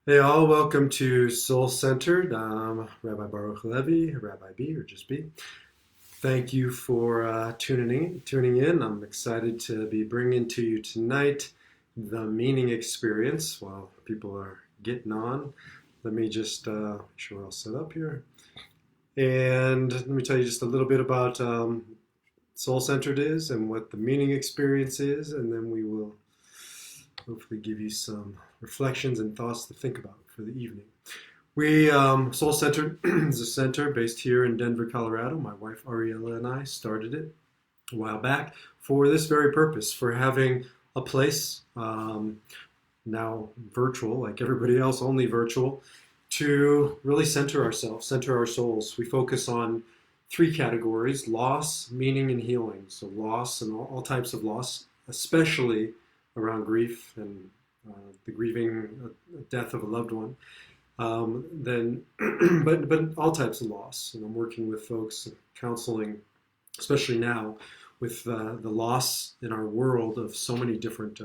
Hey all, welcome to Soul Centered. Rabbi Baruch Levi, Rabbi B, or just B. Thank you for tuning in. I'm excited to be bringing to you tonight the meaning experience. While people are getting on, let me just make sure we're all set up here. And let me tell you just a little bit about Soul Centered is and what the meaning experience is, and then we will hopefully give you some reflections and thoughts to think about for the evening. We Soul Centered is a center based here in Denver, Colorado. My wife Ariella and I started it a while back for this very purpose, for having a place, now virtual, like everybody else, only virtual, to really center ourselves, center our souls. We focus on three categories: loss, meaning, and healing. So loss and all types of loss, especially around grief and the grieving death of a loved one. Then, but all types of loss. And I'm working with folks, counseling, especially now, with the loss in our world of so many different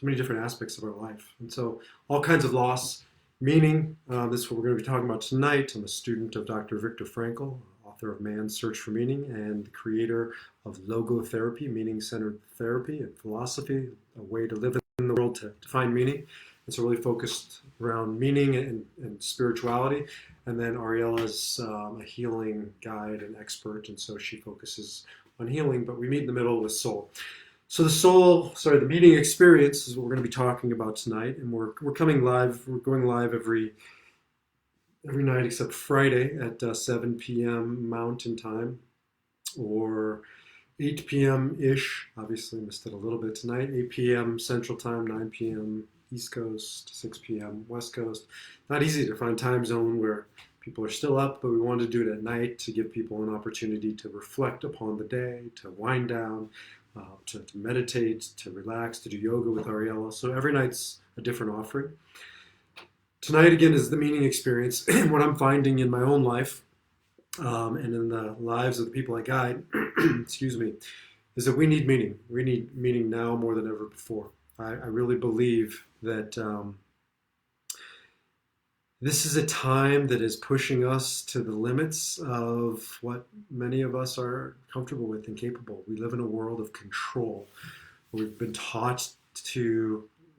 aspects of our life. And so, all kinds of loss, meaning. This is what we're going to be talking about tonight. I'm a student of Dr. Viktor Frankl, author of Man's Search for Meaning, and the creator of Logotherapy, meaning-centered therapy and philosophy, a way to live in the world to find meaning. It's really focused around meaning and spirituality. And then Ariella's a healing guide and expert, and so she focuses on healing, but we meet in the middle with soul. So the meeting experience is what we're going to be talking about tonight, and we're coming live. We're going live every night except Friday at 7 p.m. Mountain Time, or 8 p.m. ish. Obviously missed it a little bit tonight. 8 p.m. Central Time, 9 p.m. East Coast, 6 p.m. West Coast. Not easy to find time zone where people are still up, but we wanted to do it at night to give people an opportunity to reflect upon the day, to wind down, to meditate, to relax, to do yoga with Ariella. So every night's a different offering. Tonight, again, is the meaning experience. What I'm finding in my own life, and in the lives of the people I guide, excuse me, is that we need meaning. We need meaning now more than ever before. I really believe that this is a time that is pushing us to the limits of what many of us are comfortable with and capable. We live in a world of control. We've been taught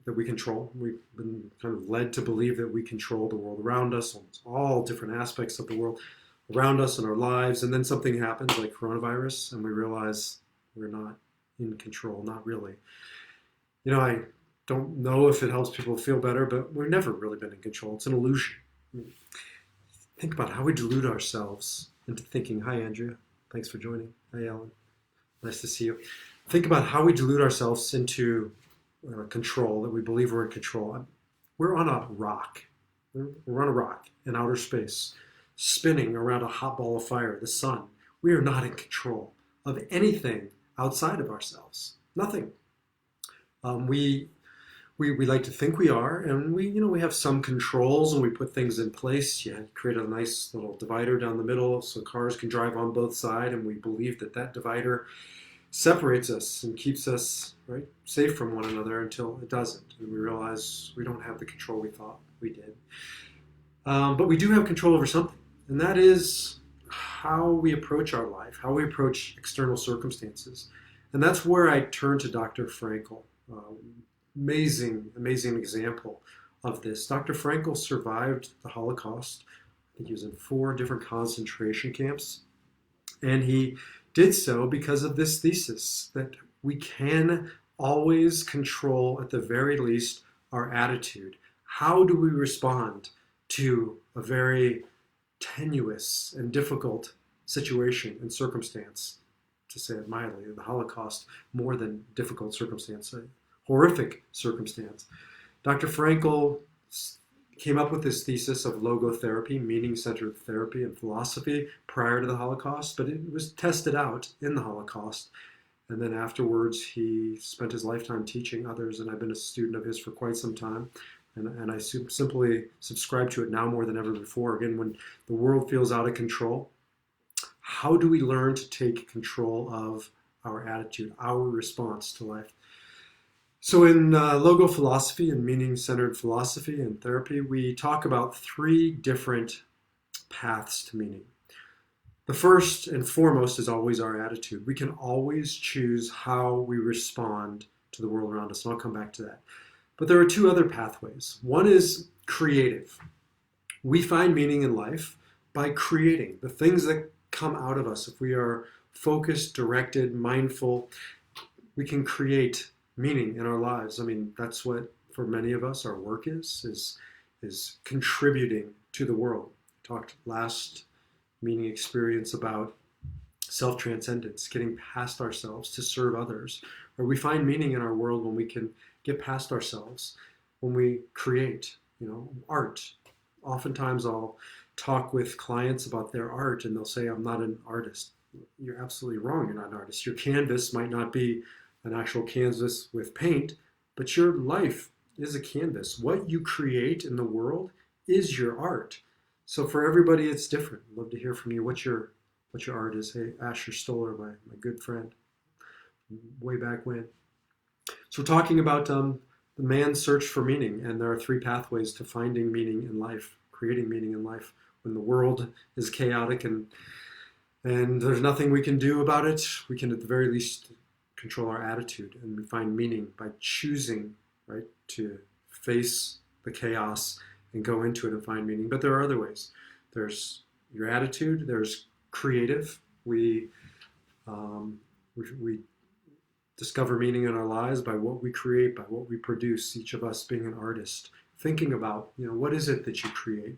that we control. We've been kind of led to believe that we control the world around us, all different aspects of the world around us in our lives. And then something happens like coronavirus, and we realize we're not in control, not really. I don't know if it helps people feel better, but we've never really been in control. It's an illusion. Think about how we delude ourselves into thinking. Hi, Andrea. Thanks for joining. Hi, Alan. Nice to see you. Think about how we delude ourselves into control, that we believe we're in control. We're on a rock. We're on a rock in outer space, spinning around a hot ball of fire, the sun. We are not in control of anything outside of ourselves. Nothing. We like to think we are, and we have some controls, and we put things in place. You create a nice little divider down the middle so cars can drive on both sides, and we believe that divider separates us and keeps us safe from one another until it doesn't, and we realize we don't have the control we thought we did. But we do have control over something, and that is how we approach our life, how we approach external circumstances. And that's where I turn to Dr. Frankl. Amazing example of this. Dr. Frankl survived the Holocaust. I think he was in 4 different concentration camps. And he did so because of this thesis that we can always control, at the very least, our attitude. How do we respond to a very tenuous and difficult situation and circumstance? To say it mildly, the Holocaust, more than difficult circumstance, a horrific circumstance. Dr. Frankl came up with this thesis of logotherapy, meaning-centered therapy and philosophy, prior to the Holocaust, but it was tested out in the Holocaust. And then afterwards, he spent his lifetime teaching others, and I've been a student of his for quite some time. And I simply subscribe to it now more than ever before. Again, when the world feels out of control, how do we learn to take control of our attitude, our response to life? So in logo philosophy and meaning-centered philosophy and therapy, we talk about three different paths to meaning. The first and foremost is always our attitude. We can always choose how we respond to the world around us, and I'll come back to that. But there are two other pathways. One is creative. We find meaning in life by creating the things that come out of us. If we are focused, directed, mindful, we can create meaning in our lives. I mean, that's what for many of us our work is contributing to the world. I talked last meaning experience about self-transcendence, getting past ourselves to serve others. Or we find meaning in our world when we can get past ourselves, when we create, art. Oftentimes I'll talk with clients about their art and they'll say, I'm not an artist. You're absolutely wrong, you're not an artist. Your canvas might not be an actual canvas with paint, but your life is a canvas. What you create in the world is your art. So for everybody, it's different. I'd love to hear from you what your art is. Hey, Asher Stoller, my good friend, way back when. So we're talking about the man's search for meaning, and there are three pathways to finding meaning in life, creating meaning in life. When the world is chaotic and there's nothing we can do about it, we can at the very least control our attitude, and we find meaning by choosing, right, to face the chaos and go into it and find meaning. But there are other ways. There's your attitude. There's creative. We discover meaning in our lives by what we create, by what we produce. Each of us being an artist, thinking about, what is it that you create?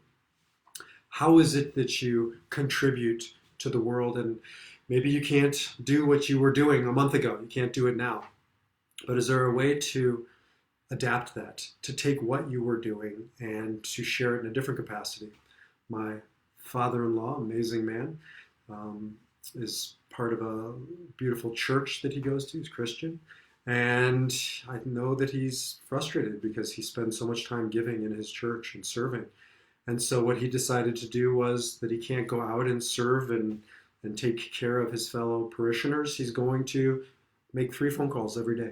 How is it that you contribute to the world? And maybe you can't do what you were doing a month ago. You can't do it now. But is there a way to adapt that, to take what you were doing and to share it in a different capacity? My father-in-law, amazing man, is part of a beautiful church that he goes to. He's Christian. And I know that he's frustrated because he spends so much time giving in his church and serving. And so what he decided to do was that he can't go out and serve and take care of his fellow parishioners. He's going to make 3 phone calls every day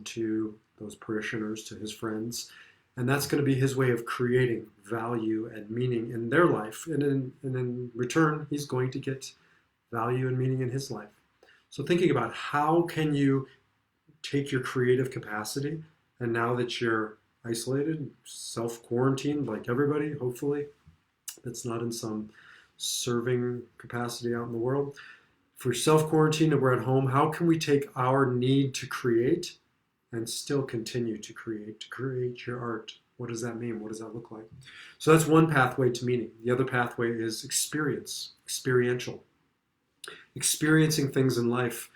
to those parishioners, to his friends. And that's going to be his way of creating value and meaning in their life. And in return, he's going to get value and meaning in his life. So thinking about how can you take your creative capacity, and now that you're isolated, self-quarantined like everybody, hopefully, that's not in some serving capacity out in the world. If we're self-quarantined and we're at home, how can we take our need to create and still continue to create your art? What does that mean? What does that look like? So that's one pathway to meaning. The other pathway is experiential. Experiencing things in life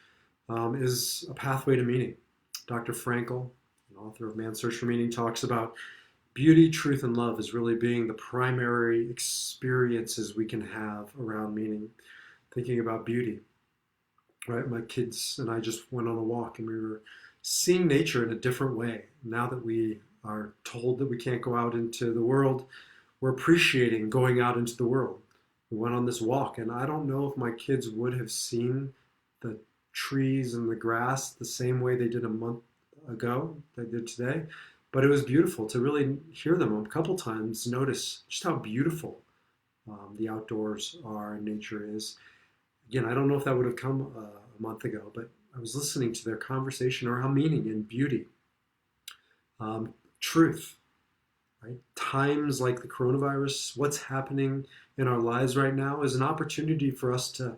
is a pathway to meaning. Dr. Frankl, an author of Man's Search for Meaning, talks about beauty, truth, and love as really being the primary experiences we can have around meaning. Thinking about beauty, right? My kids and I just went on a walk and we were seeing nature in a different way. Now that we are told that we can't go out into the world, we're appreciating going out into the world. We went on this walk, and I don't know if my kids would have seen the trees and the grass the same way they did a month ago, they did today, but it was beautiful to really hear them a couple times, notice just how beautiful the outdoors are and nature is. Again, I don't know if that would have come a month ago, but I was listening to their conversation around meaning and beauty. Truth, right? Times like the coronavirus, what's happening in our lives right now is an opportunity for us to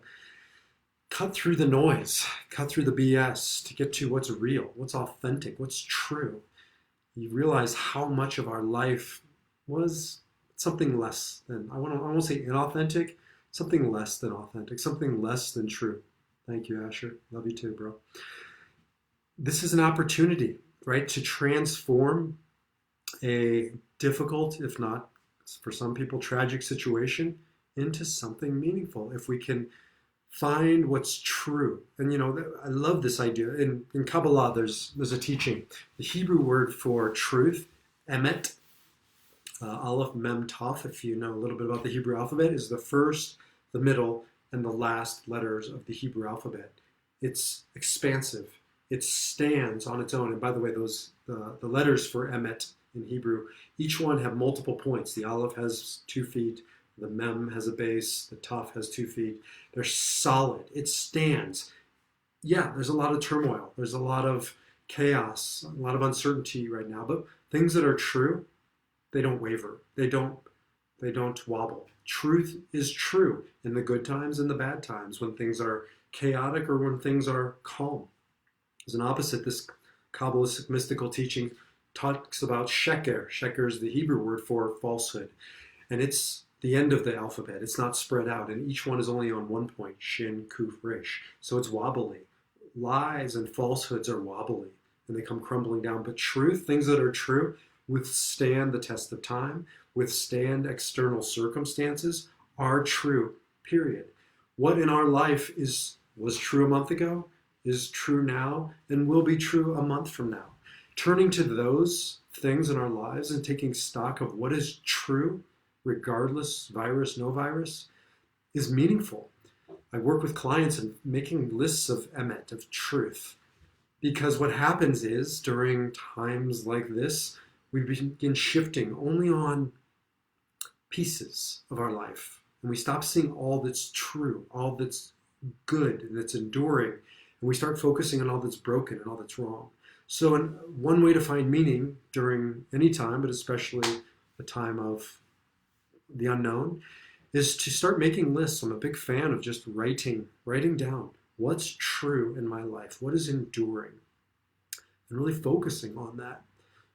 cut through the noise, cut through the BS, to get to what's real, what's authentic, what's true. You realize how much of our life was something less than, I won't say inauthentic, something less than authentic, something less than true. Thank you, Asher. Love you too, bro. This is an opportunity, right, to transform a difficult, if not for some people, tragic situation into something meaningful. If we can find what's true. And I love this idea. In Kabbalah, there's a teaching. The Hebrew word for truth, emet, Aleph, Mem, Taf, if you know a little bit about the Hebrew alphabet, is the first, the middle, and the last letters of the Hebrew alphabet. It's expansive. It stands on its own. And by the way, the letters for emet in Hebrew, each one have multiple points. The aleph has 2 feet. The mem has a base. The taf has 2 feet. They're solid. It stands. Yeah, there's a lot of turmoil. There's a lot of chaos, a lot of uncertainty right now. But things that are true, they don't waver. They don't wobble. Truth is true in the good times and the bad times, when things are chaotic or when things are calm. As an opposite, this Kabbalistic mystical teaching talks about sheker. Sheker is the Hebrew word for falsehood. And it's the end of the alphabet. It's not spread out. And each one is only on one point, shin, kuf, resh. So it's wobbly. Lies and falsehoods are wobbly and they come crumbling down. But truth, things that are true, withstand the test of time, withstand external circumstances, are true, period. What in our life was true a month ago, is true now, and will be true a month from now. Turning to those things in our lives and taking stock of what is true, regardless, virus, no virus, is meaningful. I work with clients and making lists of emet, of truth, because what happens is during times like this, we begin shifting only on pieces of our life, and we stop seeing all that's true, all that's good, and that's enduring, and we start focusing on all that's broken and all that's wrong. So one way to find meaning during any time, but especially the time of the unknown, is to start making lists. I'm a big fan of just writing down what's true in my life, what is enduring, and really focusing on that.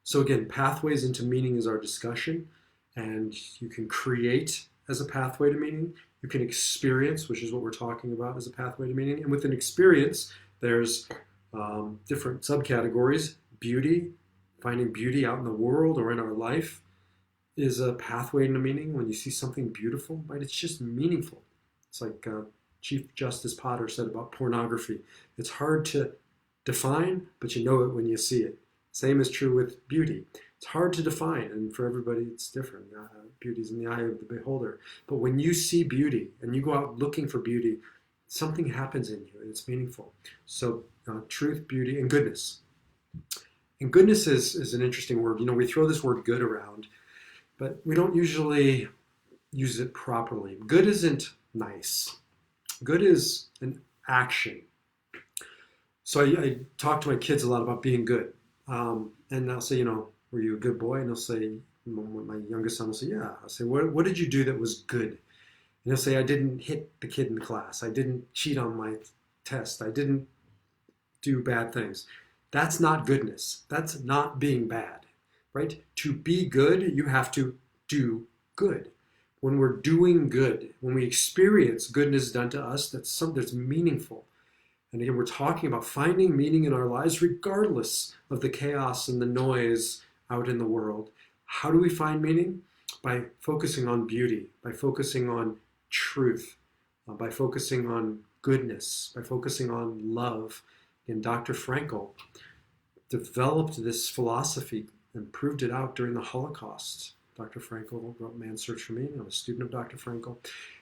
So again, pathways into meaning is our discussion, and you can create as a pathway to meaning. You can experience, which is what we're talking about, as a pathway to meaning. And with an experience, there's different subcategories. Beauty, finding beauty out in the world or in our life, is a pathway into meaning. When you see something beautiful, right, it's just meaningful. It's like Chief Justice Potter said about pornography. It's hard to define, but you know it when you see it. Same is true with beauty. It's hard to define, and for everybody it's different. Beauty's in the eye of the beholder. But when you see beauty and you go out looking for beauty, something happens in you and it's meaningful. So truth, beauty, and goodness. And goodness is an interesting word. You know, we throw this word good around, but we don't usually use it properly. Good isn't nice. Good is an action. So I talk to my kids a lot about being good. And I'll say, you know, were you a good boy? And they'll say, my youngest son will say, yeah. I'll say, what did you do that was good? And he'll say, I didn't hit the kid in class. I didn't cheat on my test. I didn't do bad things. That's not goodness. That's not being bad, right? To be good, you have to do good. When we're doing good, when we experience goodness done to us, that's something that's meaningful. And again, we're talking about finding meaning in our lives regardless of the chaos and the noise out in the world. How do we find meaning? By focusing on beauty, by focusing on truth, by focusing on goodness, by focusing on love. And Dr. Frankl developed this philosophy and proved it out during the Holocaust. Dr. Frankl wrote Man's Search for Meaning. I'm a student of Dr. Frankl.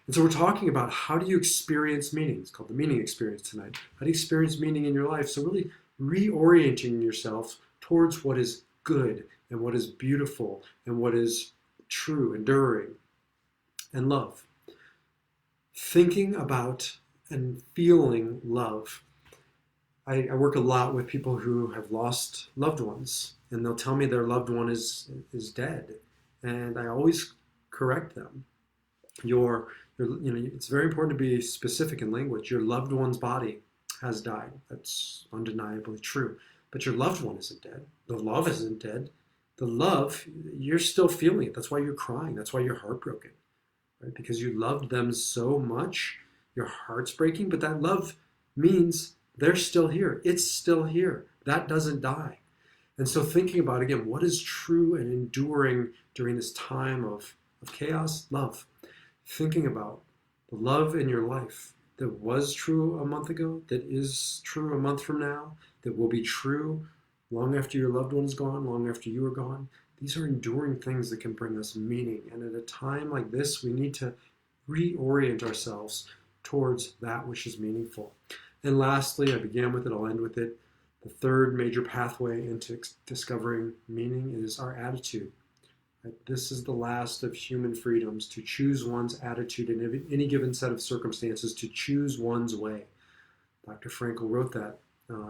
And so we're talking about how do you experience meaning. It's called the Meaning Experience tonight. How do you experience meaning in your life? So really reorienting yourself towards what is good and what is beautiful and what is true, enduring, and love. Thinking about and feeling love. I work a lot with people who have lost loved ones, and they'll tell me their loved one is dead. And I always correct them. It's very important to be specific in language. Your loved one's body has died. That's undeniably true. But your loved one isn't dead. The love isn't dead. The love, you're still feeling it. That's why you're crying. That's why you're heartbroken, right? Because you loved them so much, your heart's breaking. But that love means they're still here. It's still here. That doesn't die. And so thinking about, again, what is true and enduring during this time of chaos? Love. Thinking about the love in your life that was true a month ago, that is true a month from now, that will be true long after your loved one is gone, long after you are gone. These are enduring things that can bring us meaning. And at a time like this, we need to reorient ourselves towards that which is meaningful. And lastly, I began with it, I'll end with it, The third major pathway into discovering meaning is our attitude. Right? This is the last of human freedoms, to choose one's attitude in any given set of circumstances, to choose one's way. Dr. Frankl wrote that.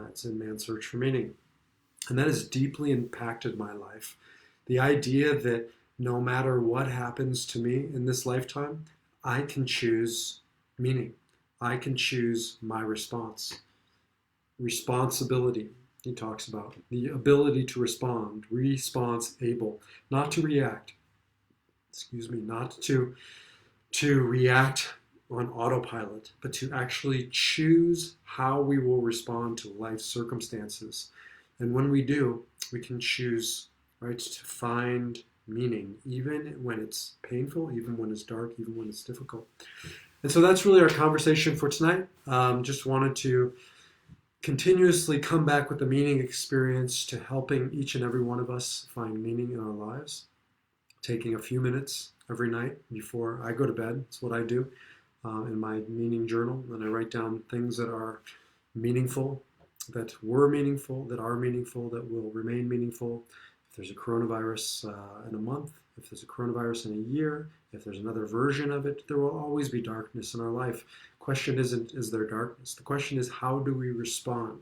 It's in Man's Search for Meaning. And that has deeply impacted my life. The idea that no matter what happens to me in this lifetime, I can choose meaning. I can choose my response. Responsibility, he talks about. The ability to respond, response able, not to react. Not to react on autopilot, but to actually choose how we will respond to life's circumstances. And when we do, we can choose, right, to find meaning, even when it's painful, even when it's dark, even when it's difficult. And so that's really our conversation for tonight. Just wanted to continuously come back with the meaning experience to helping each and every one of us find meaning in our lives. Taking a few minutes every night before I go to bed. It's what I do in my meaning journal. And I write down things that are meaningful, that were meaningful, that are meaningful, that will remain meaningful. If there's a coronavirus in a month, if there's a coronavirus in a year, if there's another version of it, there will always be darkness in our life. Question isn't, is there darkness? The question is, how do we respond?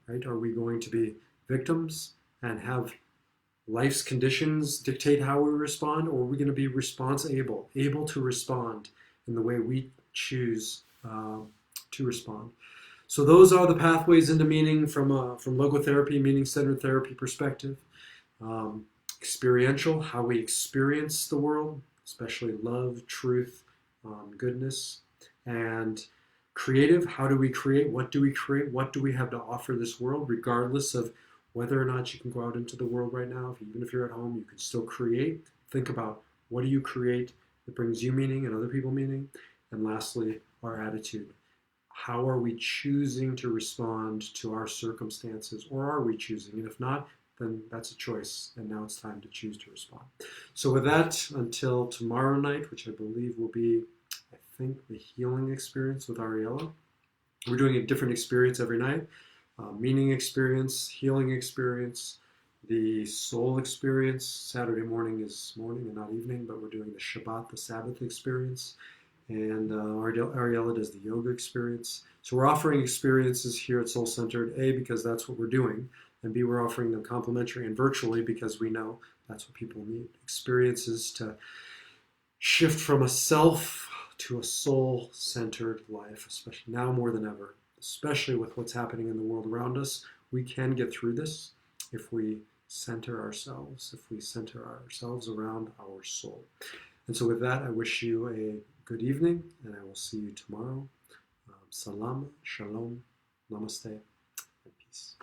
Right? Are we going to be victims and have life's conditions dictate how we respond, or are we going to be able to respond in the way we choose to respond? So those are the pathways into meaning from logotherapy, meaning-centered therapy perspective. Experiential, how we experience the world, especially love, truth, goodness. And creative, how do we create? What do we create? What do we have to offer this world, regardless of whether or not you can go out into the world right now. Even if you're at home, you can still create. Think about, what do you create that brings you meaning and other people meaning? And lastly, our attitude. How are we choosing to respond to our circumstances, or are we choosing? And if not, then that's a choice, and now it's time to choose to respond. So with that, until tomorrow night, which I believe will be, I think, the healing experience with Ariella. We're doing a different experience every night. Meaning experience, healing experience, the soul experience. Saturday morning is morning and not evening, but we're doing the Shabbat, the Sabbath experience. And Ariella does the yoga experience. So we're offering experiences here at Soul Centered, A, because that's what we're doing, and B, we're offering them complimentary and virtually because we know that's what people need. Experiences to shift from a self to a soul-centered life, especially now more than ever. Especially with what's happening in the world around us, we can get through this if we center ourselves, around our soul. And so with that, I wish you a good evening, and I will see you tomorrow. Salam, shalom, namaste, and peace.